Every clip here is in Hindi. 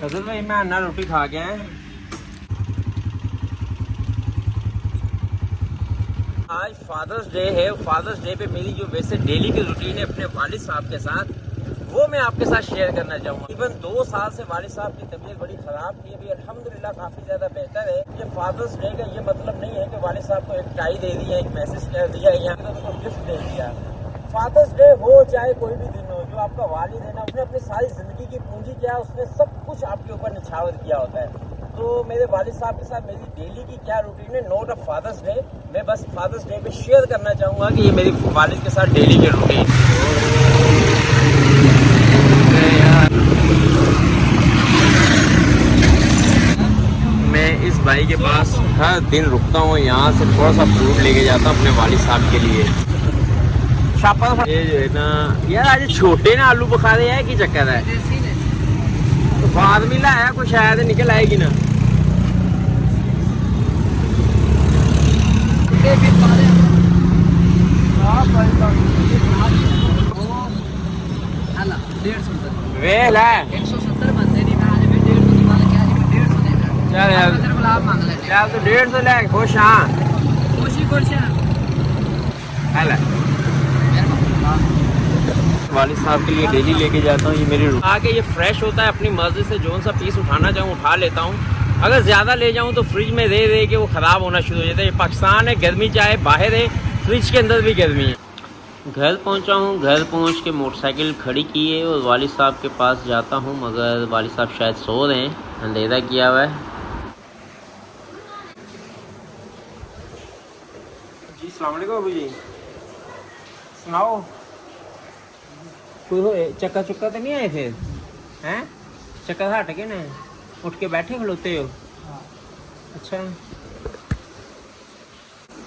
हजरत भाई मैं अन्ना रोटी खा गया है। आज फादर्स डे है। फादर्स डे पे मेरी जो वैसे डेली की रूटीन है अपने वालिद साहब के साथ, वो मैं आपके साथ शेयर करना चाहूँगा। तकरीबन 2 साल से वालिद साहब की तबीयत बड़ी ख़राब थी, अभी अल्हम्दुलिल्लाह काफ़ी ज़्यादा बेहतर है। ये फादर्स डे का ये मतलब नहीं है कि वालिद साहब को एक टाई दे दिया, एक मैसेज कर दिया या तो गिफ्ट दे दिया। फादर्स डे हो चाहे कोई भी दिन हो, जो आपका वालिद है ना, उसने अपनी सारी ज़िंदगी की पूंजी क्या है, उसने सब कुछ आपके ऊपर निछावर किया होता है। तो मेरे वालिद साहब के साथ मेरी डेली की क्या रूटीन है, नोट ऑफ फादर्स डे, मैं बस फादर्स डे पे शेयर करना चाहूँगा कि ये मेरी वालिद के साथ डेली की रूटीन। मैं इस भाई के पास हर दिन रुकता हूँ, यहाँ से थोड़ा सा फ्रूट लेके जाता हूँ अपने वालिद साहब के लिए। ये जो है ना यार, आज छोटे ना आलू बुखारे है कि चक्कर है, तो बाद में लाया कुछ शायद निकल आएगी ना। वेल है 170 बनते नहीं, मैं आज भी 150 की बात क्या, आज भी 150 देना। चल यार, तेरे को लाभ मांग ले चल तो 150 ले खुश। हाँ खुशी वालिद साहब के लिए डेली लेके जाता हूँ। ये मेरी आके ये फ्रेश होता है, अपनी मर्जी से जो सा पीस उठाना चाहूँ उठा लेता हूँ। अगर ज़्यादा ले जाऊँ तो फ्रिज में दे दे के वो ख़राब होना शुरू हो जाता है। ये पाकिस्तान है, गर्मी चाहे बाहर है, फ्रिज के अंदर भी गर्मी है। घर पहुँचा हूँ, घर पहुँच के मोटरसाइकिल खड़ी की है और वालिद साहब के पास जाता हूँ, मगर वालिद साहब शायद सो रहे हैं, अंधेरा किया हुआ है। जी अस्सलाम वालेकुम अबू जी, सुनाओ कोई हो चक्कर चुक्कर तो नहीं आए फिर? हैं चक्कर हट के ना उठ के बैठे खलोते हो? अच्छा,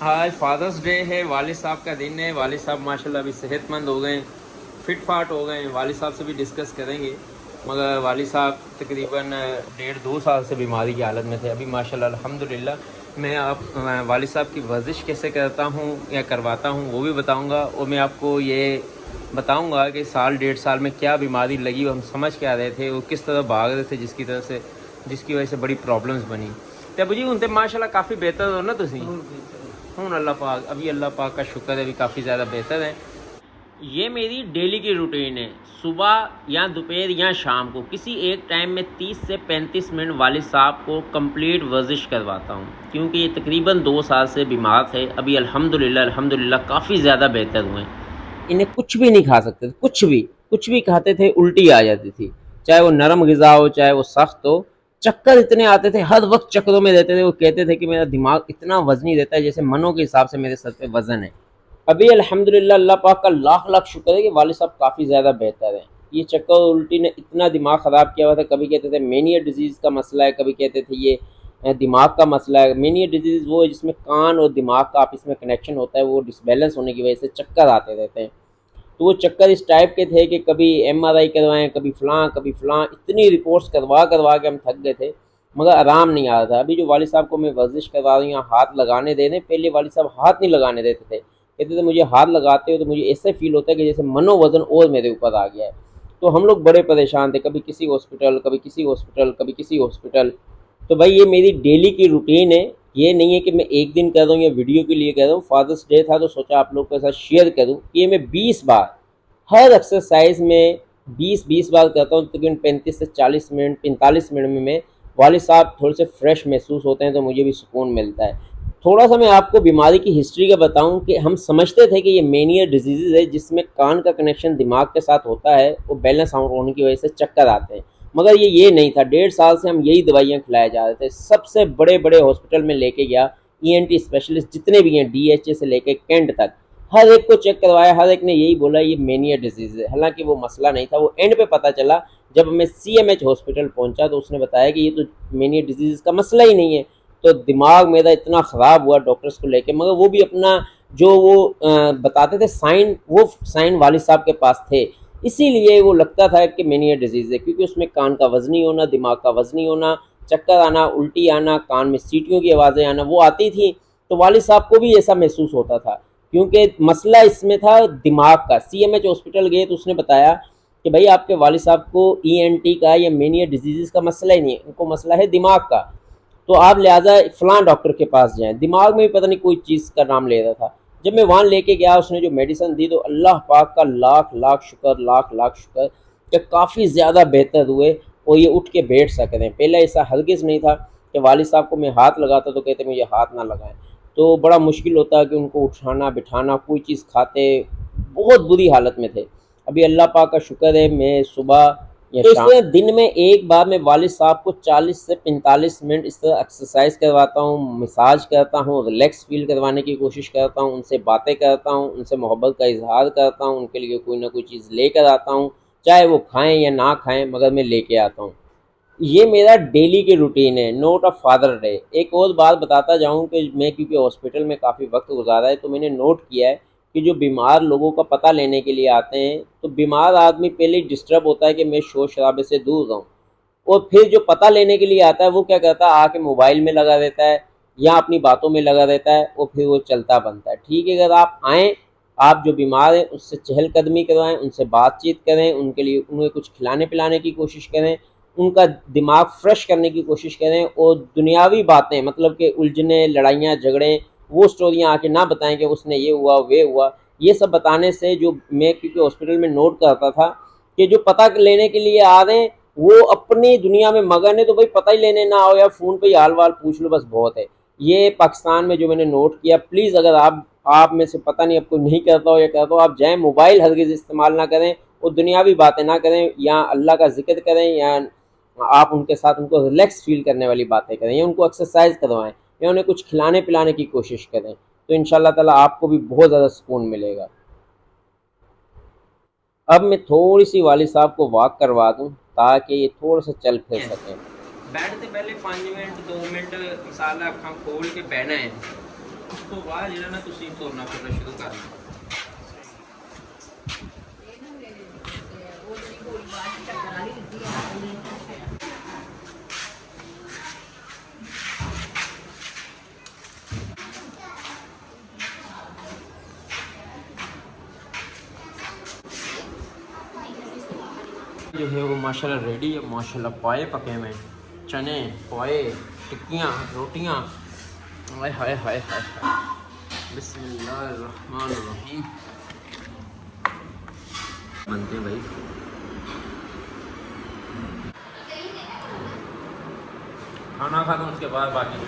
आज फादर्स डे है, वालिद साहब का दिन है। वालिद साहब माशाल्लाह अभी सेहतमंद हो गए, फिट फाट हो गए। वालिद साहब से भी डिस्कस करेंगे, मगर वालिद साहब तकरीबन 1.5-2 साल से बीमारी की हालत में थे। अभी माशाल्लाह अल्हम्दुलिल्लाह मैं वालिद साहब की वर्जिश कैसे करता हूँ या करवाता हूँ वो भी बताऊँगा, और मैं आपको ये बताऊँगा कि साल 1.5 साल में क्या बीमारी लगी, हम समझ के आ रहे थे, वो किस तरह भाग रहे थे, जिसकी वजह से बड़ी प्रॉब्लम्स बनी। तो अबू जी हूँ तो माशाल्लाह काफ़ी बेहतर हो ना तुसी? हूँ अल्लाह पाक, अभी अल्लाह पाक का शुक्र है, अभी काफ़ी ज़्यादा बेहतर है। ये मेरी डेली की रूटीन है, सुबह या दोपहर या शाम को किसी एक टाइम में 30 से 35 मिनट वालिद साहब को कंप्लीट वर्जिश करवाता हूँ, क्योंकि ये तकरीबन 2 साल से बीमार थे। अभी अल्हम्दुलिल्लाह काफ़ी ज़्यादा बेहतर हुए। इन्हें कुछ भी नहीं खा सकते थे, कुछ भी खाते थे उल्टी आ जाती थी, चाहे वो नरम ग़िज़ा हो चाहे वो सख्त हो। चक्कर इतने आते थे, हर वक्त चक्करों में रहते थे। वो कहते थे कि मेरा दिमाग इतना वज़नी रहता है जैसे मनों के हिसाब से मेरे सर पे वज़न है। अभी अल्हम्दुलिल्लाह अल्लाह पाक का लाख लाख शुक्र है कि वालिद साहब काफ़ी ज़्यादा बेहतर हैं। ये चक्कर और उल्टी ने इतना दिमाग ख़राब किया हुआ था, कभी कहते थे मेनिया डिजीज़ का मसला है, कभी कहते थे ये दिमाग का मसला है। मेनिया डिजीज़ वो है जिसमें कान और दिमाग का आपस में कनेक्शन होता है, वो डिसबैलेंस होने की वजह से चक्कर आते रहते हैं। तो वो चक्कर इस टाइप के थे कि कभी MRI करवाएं, कभी फ़लाँ, इतनी रिपोर्ट्स करवा करवा के हम थक गए थे, मगर आराम नहीं आ रहा था। अभी जो वालिद साहब को मैं वर्जिश करवा रही हूँ, हाथ लगाने दे दें, पहले वालिद साहब हाथ नहीं लगाने देते थे, कहते थे मुझे हाथ लगाते हो तो मुझे ऐसे फील होता है कि जैसे मनोवजन और मेरे ऊपर आ गया है। तो हम लोग बड़े परेशान थे, कभी किसी हॉस्पिटल, कभी किसी हॉस्पिटल, कभी किसी हॉस्पिटल। तो भाई ये मेरी डेली की रूटीन है, ये नहीं है कि मैं एक दिन कर रहा हूँ या वीडियो के लिए कर रहा हूँ। फादर्स डे था तो सोचा आप लोग के साथ शेयर करूँ। ये मैं 20 बार हर एक्सरसाइज में 20-20 बार करता हूँ, तकरीबन 35 से 40 मिनट 45 मिनट में मैं वालिद साहब थोड़े से फ्रेश महसूस होते हैं तो मुझे भी सुकून मिलता है। थोड़ा सा मैं आपको बीमारी की हिस्ट्री का बताऊं कि हम समझते थे कि ये मेनिया डिजीज़ है जिसमें कान का कनेक्शन दिमाग के साथ होता है, वो बैलेंस आउट होने की वजह से चक्कर आते हैं, मगर ये नहीं था। 1.5 साल से हम यही दवाइयाँ खिलाए जा रहे थे। सबसे बड़े बड़े हॉस्पिटल में लेके गया, ENT स्पेशलिस्ट जितने भी हैं, DHA से लेके कैंट तक, हर एक को चेक करवाया, हर एक ने यही बोला ये मेनिया डिजीज़ है। हालांकि वो मसला नहीं था, वो एंड पे पता चला जब मैं CMH हॉस्पिटल पहुंचा तो उसने बताया कि ये तो मेनिया डिजीज़ का मसला ही नहीं है। तो दिमाग मेरा इतना ख़राब हुआ डॉक्टर्स को लेके, मगर वो भी अपना जो वो बताते थे साइन, वो साइन वालिद साहब के पास थे, इसीलिए वो लगता था कि मेनिया डिजीज़ है, क्योंकि उसमें कान का वज़नी होना, दिमाग का वज़नी होना, चक्कर आना, उल्टी आना, कान में सीटियों की आवाज़ें आना वो आती थी। तो वालिद साहब को भी ऐसा महसूस होता था, क्योंकि मसला इसमें था दिमाग का। CMH हॉस्पिटल गए तो उसने बताया कि भाई आपके वालिद साहब को ENT का या मेनिया डिजीज़ का मसला ही नहीं है, उनको मसला है दिमाग का, तो आप लिहाजा फ़लाँ डॉक्टर के पास जाएँ। दिमाग में भी पता नहीं कोई चीज़ का नाम ले रहा था। जब मैं वहाँ लेके गया, उसने जो मेडिसिन दी, तो अल्लाह पाक का लाख लाख शुक्र, लाख लाख शुक्र कि काफ़ी ज़्यादा बेहतर हुए और ये उठ के बैठ सक रहे हैं। पहले ऐसा हरगिज़ नहीं था कि वालिद साहब को मैं हाथ लगाता तो कहते मुझे हाथ ना लगाएं, तो बड़ा मुश्किल होता कि उनको उठाना बिठाना, कोई चीज़ खाते बहुत बुरी हालत में थे। अभी अल्लाह पाक का शुक्र है, मैं सुबह या शाम दिन में एक बार मैं वालिद साहब को 40 से 45 मिनट इस तरह एक्सरसाइज करवाता हूँ, मसाज करता हूँ, रिलैक्स फील करवाने की कोशिश करता हूँ, उनसे बातें करता हूँ, उनसे मोहब्बत का इजहार करता हूँ, उनके लिए कोई ना कोई चीज़ लेकर आता हूँ, चाहे वो खाएं या ना खाएं, मगर मैं लेके आता हूँ। ये मेरा डेली की रूटीन है, नोट अ फादर डे। एक और बात बताता जाऊँ कि मैं क्योंकि हॉस्पिटल में काफ़ी वक्त गुजारा है, तो मैंने नोट किया है कि जो बीमार लोगों का पता लेने के लिए आते हैं, तो बीमार आदमी पहले ही डिस्टर्ब होता है कि मैं शोर शराबे से दूर रहूँ, और फिर जो पता लेने के लिए आता है वो क्या करता है, आके मोबाइल में लगा रहता है या अपनी बातों में लगा रहता है, और फिर वो चलता बनता है। ठीक है, अगर आप आएँ, आप जो बीमार हैं उससे चहलकदमी करवाएं, उनसे बातचीत करें, उनके लिए उन्हें कुछ खिलाने पिलाने की कोशिश करें, उनका दिमाग फ्रेश करने की कोशिश करें, और दुनियावी बातें मतलब कि उलझने, लड़ाइयाँ झगड़े, वो स्टोरियाँ आके ना बताएं कि उसने ये हुआ वे हुआ। ये सब बताने से, जो मैं क्योंकि हॉस्पिटल में नोट करता था कि जो पता लेने के लिए आ रहे हैं वो अपनी दुनिया में मगन है, तो भाई पता ही लेने ना आओ, या फ़ोन पे ही हाल वाल पूछ लो, बस बहुत है। ये पाकिस्तान में जो मैंने नोट किया, प्लीज़ अगर आप में से पता नहीं, अब कोई नहीं करता हो या करता हो, आप जाएँ, मोबाइल हरगिज़ इस्तेमाल ना करें और दुनियावी बातें ना करें, या अल्लाह का ज़िक्र करें, या आप उनके साथ उनको रिलैक्स फ़ील करने वाली बातें करें, या उनको एक्सरसाइज करवाएँ, या उन्हें कुछ खिलाने पिलाने की कोशिश करें, तो इंशाअल्लाह ताला आपको भी बहुत ज़्यादा सुकून मिलेगा। अब मैं थोड़ी सी वालिद साहब को वॉक करवा दूँ ताकि ये थोड़ा सा चल फिर सकें। बैठ से पहले 5 मिनट 2 मिनट इंशाअल्लाह अखां खोल के बहना है, उस तो बाद ਜਿਹੜਾ ना ਤੁਸੀਂ ਤੁਰਨਾ ਫਿਰਨਾ ਸ਼ੁਰੂ ਕਰਨਾ। जो है वो माशाल्लाह रेडी है, माशाल्लाह पाए पके हुए, चने पोए, टिक्कियाँ, रोटियाँ, हाय हाय हाय हाय हाय, बिस्मिल्लाहिर्रहमानिर्रहीम बनते हैं भाई। खाना खा दूँ उसके बाद बाकी